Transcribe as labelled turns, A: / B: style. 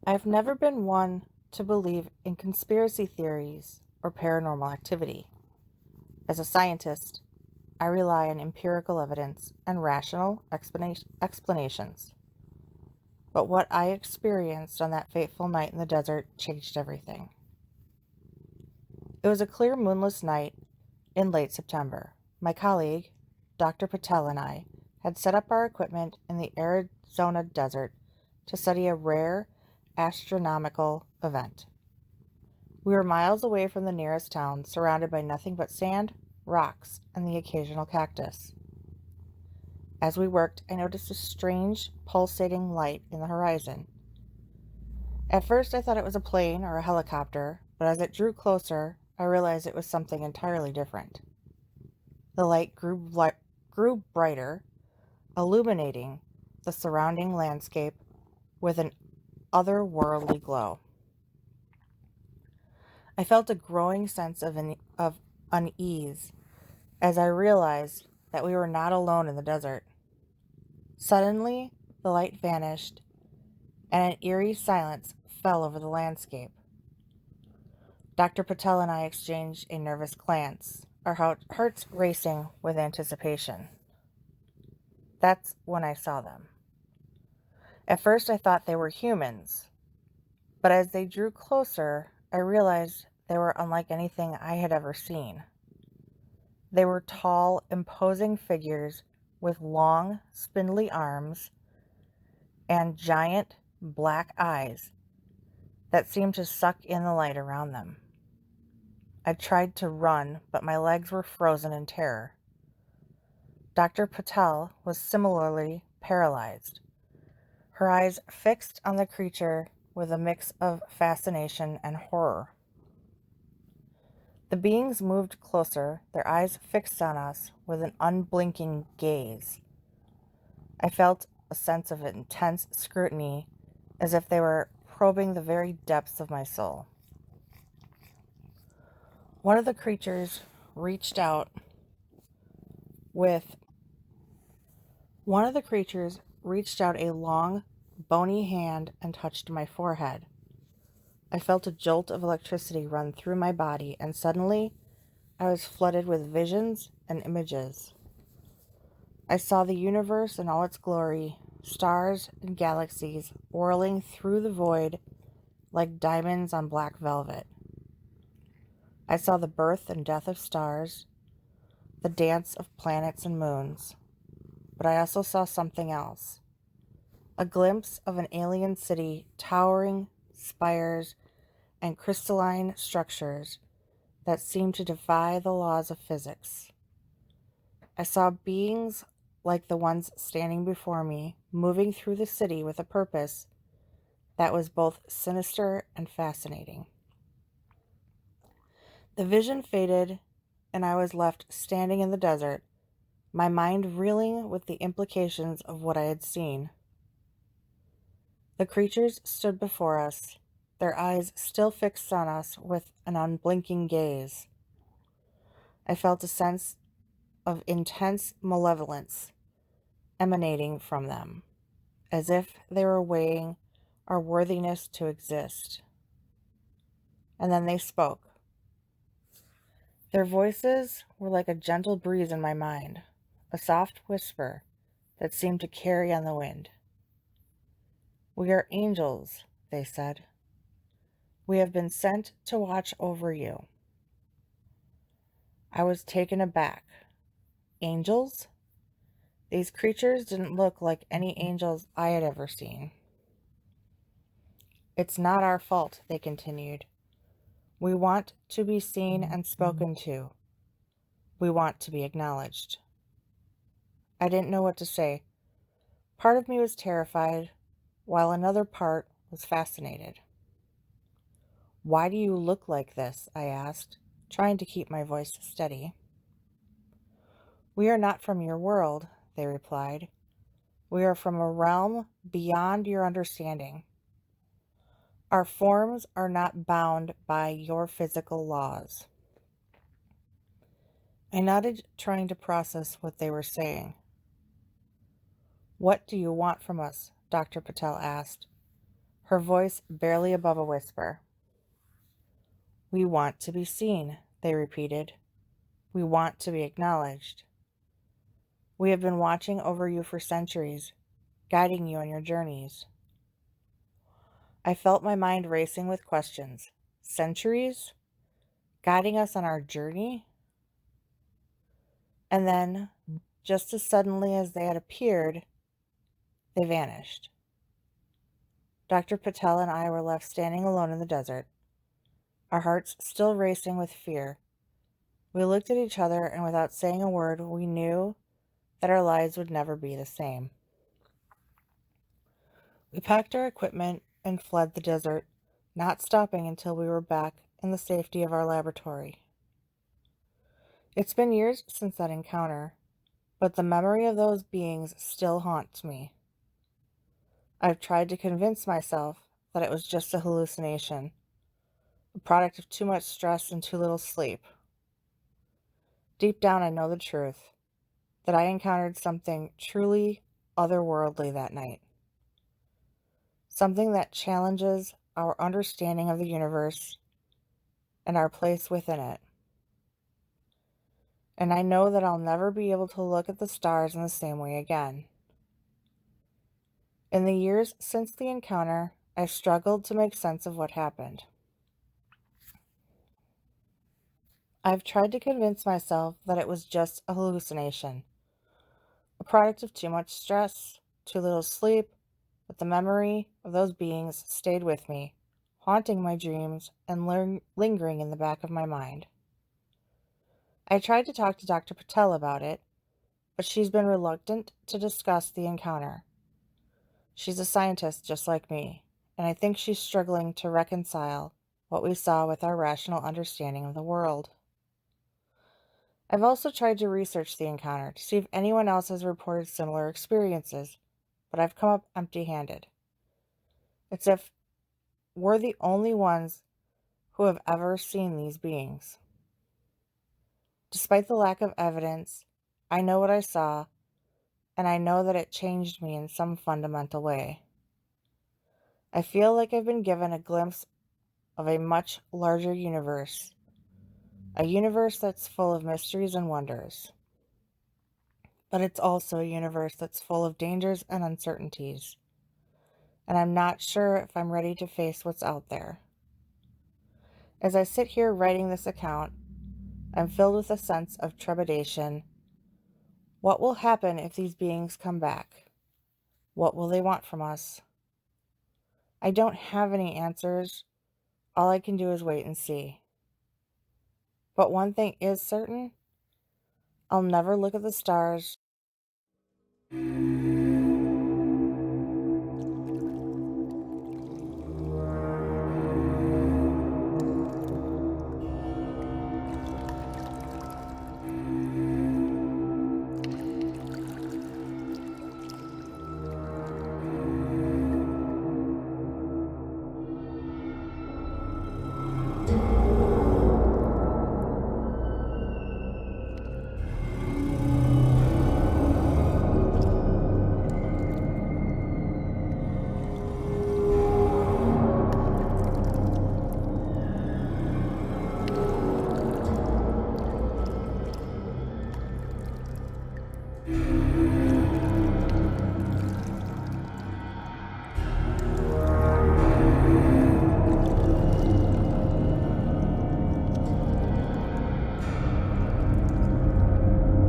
A: I've never been one to believe in conspiracy theories or paranormal activity. As a scientist, I rely on empirical evidence and rational explanations. But what I experienced on that fateful night in the desert changed everything. It was a clear, moonless night in late September. My colleague, Dr. Patel, and I had set up our equipment in the Arizona desert to study a rare astronomical event. We were miles away from the nearest town, surrounded by nothing but sand, rocks, and the occasional cactus. As we worked, I noticed a strange, pulsating light in the horizon. At first, I thought it was a plane or a helicopter, but as it drew closer, I realized it was something entirely different. The light grew brighter, illuminating the surrounding landscape with an otherworldly glow. I felt a growing sense of unease as I realized that we were not alone in the desert. Suddenly, the light vanished, and an eerie silence fell over the landscape. Dr. Patel and I exchanged a nervous glance, our hearts racing with anticipation. That's when I saw them. At first, I thought they were humans, but as they drew closer, I realized they were unlike anything I had ever seen. They were tall, imposing figures with long, spindly arms and giant black eyes that seemed to suck in the light around them. I tried to run, but my legs were frozen in terror. Dr. Patel was similarly paralyzed, her eyes fixed on the creature with a mix of fascination and horror. The beings moved closer, their eyes fixed on us with an unblinking gaze. I felt a sense of intense scrutiny, as if they were probing the very depths of my soul. One of the creatures reached out with One of the creatures reached out a long, bony hand and touched my forehead. I felt a jolt of electricity run through my body, and suddenly I was flooded with visions and images. I saw the universe in all its glory, stars and galaxies whirling through the void like diamonds on black velvet. I saw the birth and death of stars, the dance of planets and moons. But I also saw something else. A glimpse of an alien city, towering spires and crystalline structures that seemed to defy the laws of physics. I saw beings like the ones standing before me, moving through the city with a purpose that was both sinister and fascinating. The vision faded, and I was left standing in the desert, my mind reeling with the implications of what I had seen. The creatures stood before us, their eyes still fixed on us with an unblinking gaze. I felt a sense of intense malevolence emanating from them, as if they were weighing our worthiness to exist. And then they spoke. Their voices were like a gentle breeze in my mind, a soft whisper that seemed to carry on the wind. "We are angels," they said. "We have been sent to watch over you." I was taken aback. Angels? These creatures didn't look like any angels I had ever seen. "It's not our fault," they continued. "We want to be seen and spoken to. We want to be acknowledged." I didn't know what to say. Part of me was terrified, while another part was fascinated. "Why do you look like this?" I asked, trying to keep my voice steady. "We are not from your world," they replied. "We are from a realm beyond your understanding. Our forms are not bound by your physical laws." I nodded, trying to process what they were saying. "What do you want from us?" Dr. Patel asked, her voice barely above a whisper. "We want to be seen," they repeated. "We want to be acknowledged. We have been watching over you for centuries, guiding you on your journeys." I felt my mind racing with questions. Centuries? Guiding us on our journey? And then, just as suddenly as they had appeared, they vanished. Dr. Patel and I were left standing alone in the desert, our hearts still racing with fear. We looked at each other, and without saying a word, we knew that our lives would never be the same. We packed our equipment and fled the desert, not stopping until we were back in the safety of our laboratory. It's been years since that encounter, but the memory of those beings still haunts me. I've tried to convince myself that it was just a hallucination, a product of too much stress and too little sleep. Deep down, I know the truth, that I encountered something truly otherworldly that night. Something that challenges our understanding of the universe and our place within it. And I know that I'll never be able to look at the stars in the same way again. In the years since the encounter, I've struggled to make sense of what happened. I've tried to convince myself that it was just a hallucination, a product of too much stress, too little sleep, but the memory of those beings stayed with me, haunting my dreams and lingering in the back of my mind. I tried to talk to Dr. Patel about it, but she's been reluctant to discuss the encounter. She's a scientist just like me, and I think she's struggling to reconcile what we saw with our rational understanding of the world. I've also tried to research the encounter to see if anyone else has reported similar experiences, but I've come up empty-handed. It's if we're the only ones who have ever seen these beings. Despite the lack of evidence, I know what I saw, and I know that it changed me in some fundamental way. I feel like I've been given a glimpse of a much larger universe, a universe that's full of mysteries and wonders. But it's also a universe that's full of dangers and uncertainties, and I'm not sure if I'm ready to face what's out there. As I sit here writing this account, I'm filled with a sense of trepidation. What will happen if these beings come back? What will they want from us? I don't have any answers. All I can do is wait and see. But one thing is certain, I'll never look at the stars